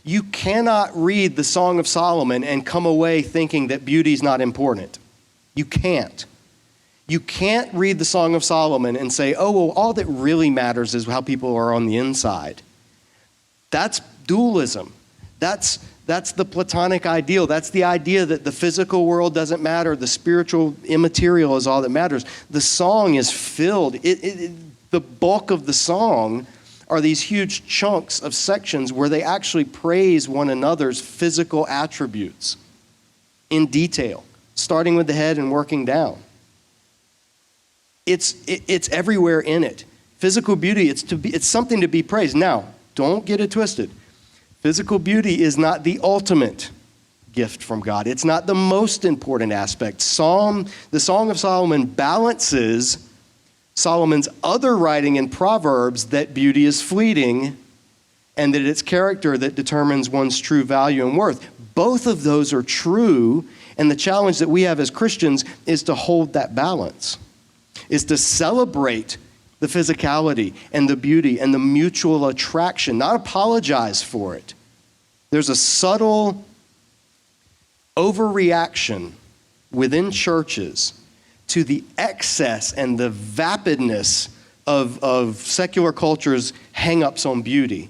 You cannot read the Song of Solomon and come away thinking that beauty is not important. You can't. You can't read the Song of Solomon and say, oh, well, all that really matters is how people are on the inside. That's dualism. That's the Platonic ideal. That's the idea that the physical world doesn't matter. The spiritual immaterial is all that matters. The song is filled. The bulk of the song are these huge chunks of sections where they actually praise one another's physical attributes in detail, starting with the head and working down. It's everywhere in it. Physical beauty, it's something to be praised. Now, don't get it twisted. Physical beauty is not the ultimate gift from God. It's not the most important aspect. The Song of Solomon balances Solomon's other writing in Proverbs that beauty is fleeting and that it's character that determines one's true value and worth. Both of those are true, and the challenge that we have as Christians is to hold that balance, is to celebrate the physicality and the beauty and the mutual attraction, not apologize for it. There's a subtle overreaction within churches to the excess and the vapidness of secular culture's hang-ups on beauty,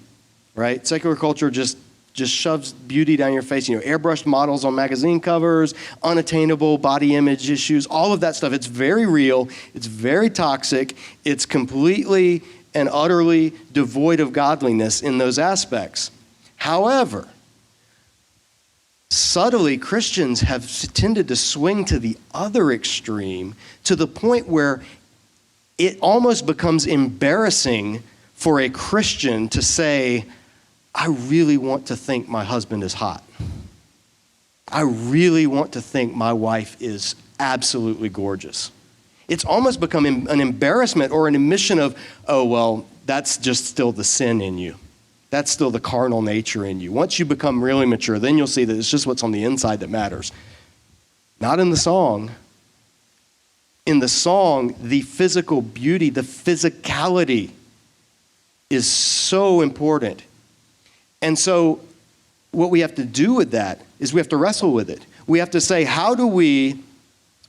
right? Secular culture just shoves beauty down your face. Airbrushed models on magazine covers, unattainable body image issues, all of that stuff. It's very real. It's very toxic. It's completely and utterly devoid of godliness in those aspects. However, subtly, Christians have tended to swing to the other extreme to the point where it almost becomes embarrassing for a Christian to say, I really want to think my husband is hot. I really want to think my wife is absolutely gorgeous. It's almost become an embarrassment or an admission of, oh, well, that's just still the sin in you. That's still the carnal nature in you. Once you become really mature, then you'll see that it's just what's on the inside that matters. Not in the song. In the song, the physical beauty, the physicality is so important. And so what we have to do with that is we have to wrestle with it. We have to say, how do we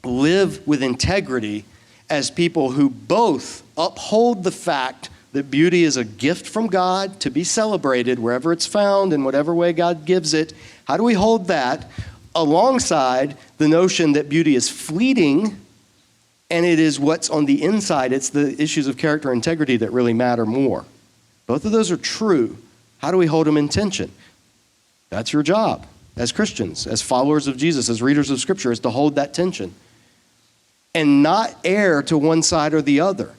live with integrity as people who both uphold the fact that beauty is a gift from God to be celebrated wherever it's found in whatever way God gives it? How do we hold that alongside the notion that beauty is fleeting and it is what's on the inside? It's the issues of character and integrity that really matter more. Both of those are true. How do we hold them in tension? That's your job as Christians, as followers of Jesus, as readers of Scripture, is to hold that tension and not err to one side or the other.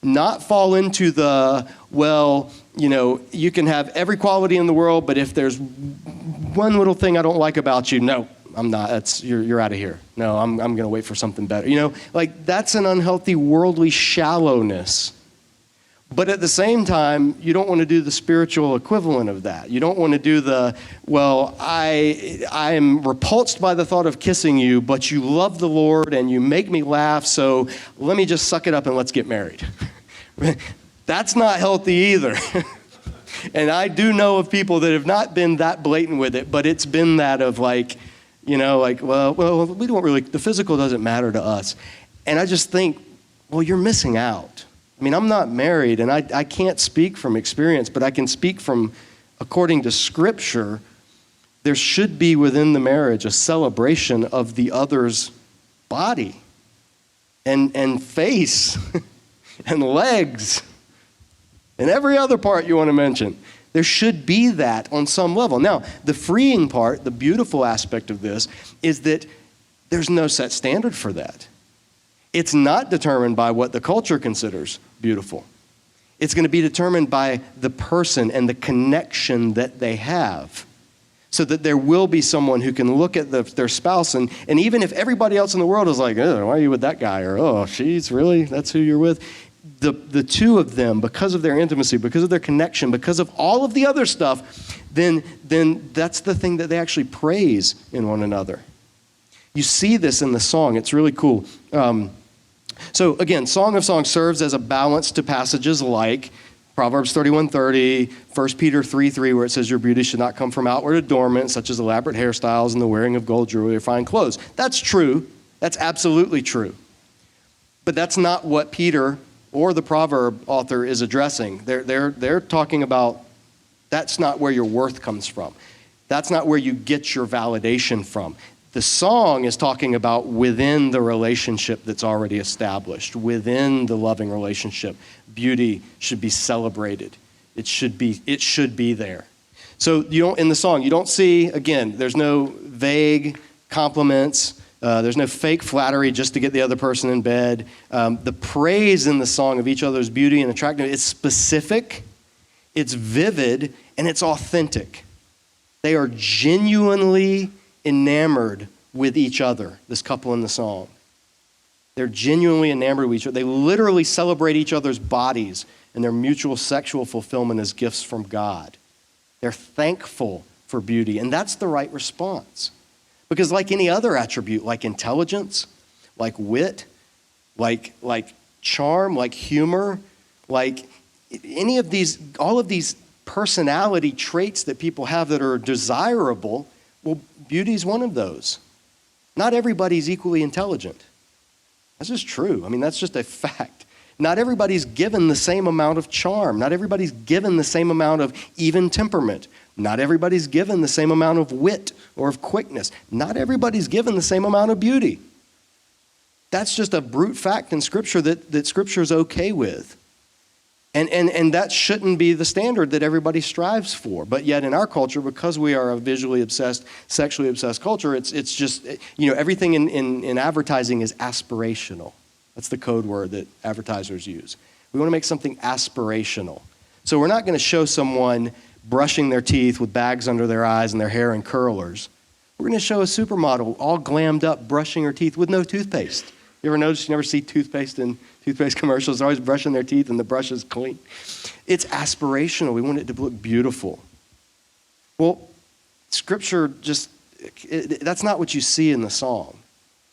Not fall into the, well, you can have every quality in the world, but if there's one little thing I don't like about you, no, I'm not. You're out of here. No, I'm going to wait for something better. That's an unhealthy worldly shallowness. But at the same time, you don't want to do the spiritual equivalent of that. You don't want to do the, well, I am repulsed by the thought of kissing you, but you love the Lord and you make me laugh, so let me just suck it up and let's get married. That's not healthy either. And I do know of people that have not been that blatant with it, but it's been that of well, we don't really, the physical doesn't matter to us. And I just think, well, you're missing out. I mean, I'm not married, and I can't speak from experience, but I can speak from, according to Scripture, there should be within the marriage a celebration of the other's body and face and legs and every other part you want to mention. There should be that on some level. Now, the freeing part, the beautiful aspect of this, is that there's no set standard for that. It's not determined by what the culture considers beautiful. It's going to be determined by the person and the connection that they have, so that there will be someone who can look at their spouse, and even if everybody else in the world is like, oh, why are you with that guy? Or, oh, that's who you're with. The two of them, because of their intimacy, because of their connection, because of all of the other stuff, then that's the thing that they actually praise in one another. You see this in the song. It's really cool. So again, Song of Songs serves as a balance to passages like Proverbs 31:30, 1 Peter 3:3, where it says your beauty should not come from outward adornment, such as elaborate hairstyles and the wearing of gold jewelry or fine clothes. That's true. That's absolutely true. But that's not what Peter or the proverb author is addressing. They're talking about that's not where your worth comes from. That's not where you get your validation from. The song is talking about within the relationship that's already established, within the loving relationship. Beauty should be celebrated. It should be there. So in the song, you don't see, again, there's no vague compliments. There's no fake flattery just to get the other person in bed. The praise in the song of each other's beauty and attractiveness, it's specific, it's vivid, and it's authentic. They are genuinely enamored with each other, this couple in the song. They're genuinely enamored with each other. They literally celebrate each other's bodies and their mutual sexual fulfillment as gifts from God. They're thankful for beauty, and that's the right response. Because like any other attribute, like intelligence, like wit, like charm, like humor, like any of these, all of these personality traits that people have that are desirable, well, beauty is one of those. Not everybody's equally intelligent. That's just true. I mean, that's just a fact. Not everybody's given the same amount of charm. Not everybody's given the same amount of even temperament. Not everybody's given the same amount of wit or of quickness. Not everybody's given the same amount of beauty. That's just a brute fact in Scripture that Scripture is okay with. And that shouldn't be the standard that everybody strives for. But yet in our culture, because we are a visually obsessed, sexually obsessed culture, it's just, everything in advertising is aspirational. That's the code word that advertisers use. We want to make something aspirational. So we're not going to show someone brushing their teeth with bags under their eyes and their hair in curlers. We're going to show a supermodel all glammed up brushing her teeth with no toothpaste. You ever notice you never see toothpaste in toothpaste commercials? They're always brushing their teeth and the brush is clean. It's aspirational. We want it to look beautiful. Well, Scripture that's not what you see in the song.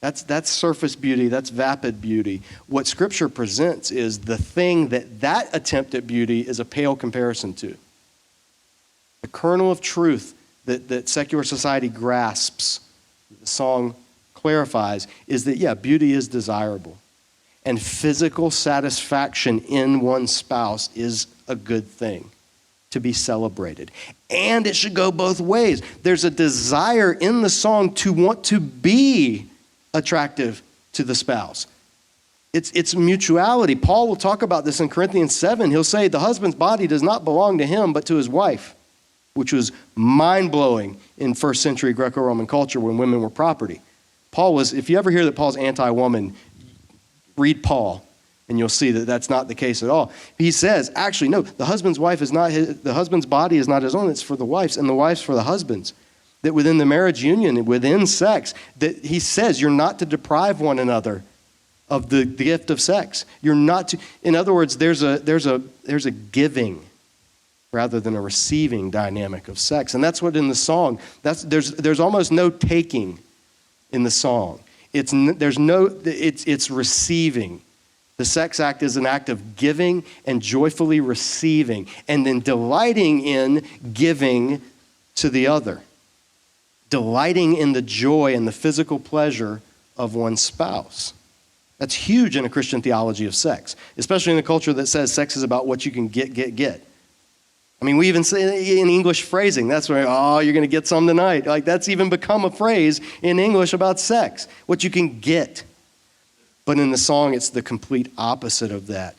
That's surface beauty. That's vapid beauty. What Scripture presents is the thing that attempt at beauty is a pale comparison to. The kernel of truth that secular society grasps, the song clarifies, is that, beauty is desirable. And physical satisfaction in one's spouse is a good thing to be celebrated. And it should go both ways. There's a desire in the song to want to be attractive to the spouse. It's mutuality. Paul will talk about this in Corinthians 7. He'll say the husband's body does not belong to him but to his wife, which was mind-blowing in first century Greco-Roman culture when women were property. If you ever hear that Paul's anti-woman, read Paul, and you'll see that that's not the case at all. He says, actually, no, the husband's body is not his own, it's for the wife's, and the wife's for the husband's. That within the marriage union, within sex, that he says you're not to deprive one another of the gift of sex. You're not to, in other words, there's a giving rather than a receiving dynamic of sex. And that's what in the song, there's almost no taking in the song. It's receiving. The sex act is an act of giving and joyfully receiving, and then delighting in giving to the other. Delighting in the joy and the physical pleasure of one's spouse. That's huge in a Christian theology of sex, especially in a culture that says sex is about what you can get. I mean, we even say in English phrasing, that's where, you're going to get some tonight. Like, that's even become a phrase in English about sex, what you can get. But in the song, it's the complete opposite of that.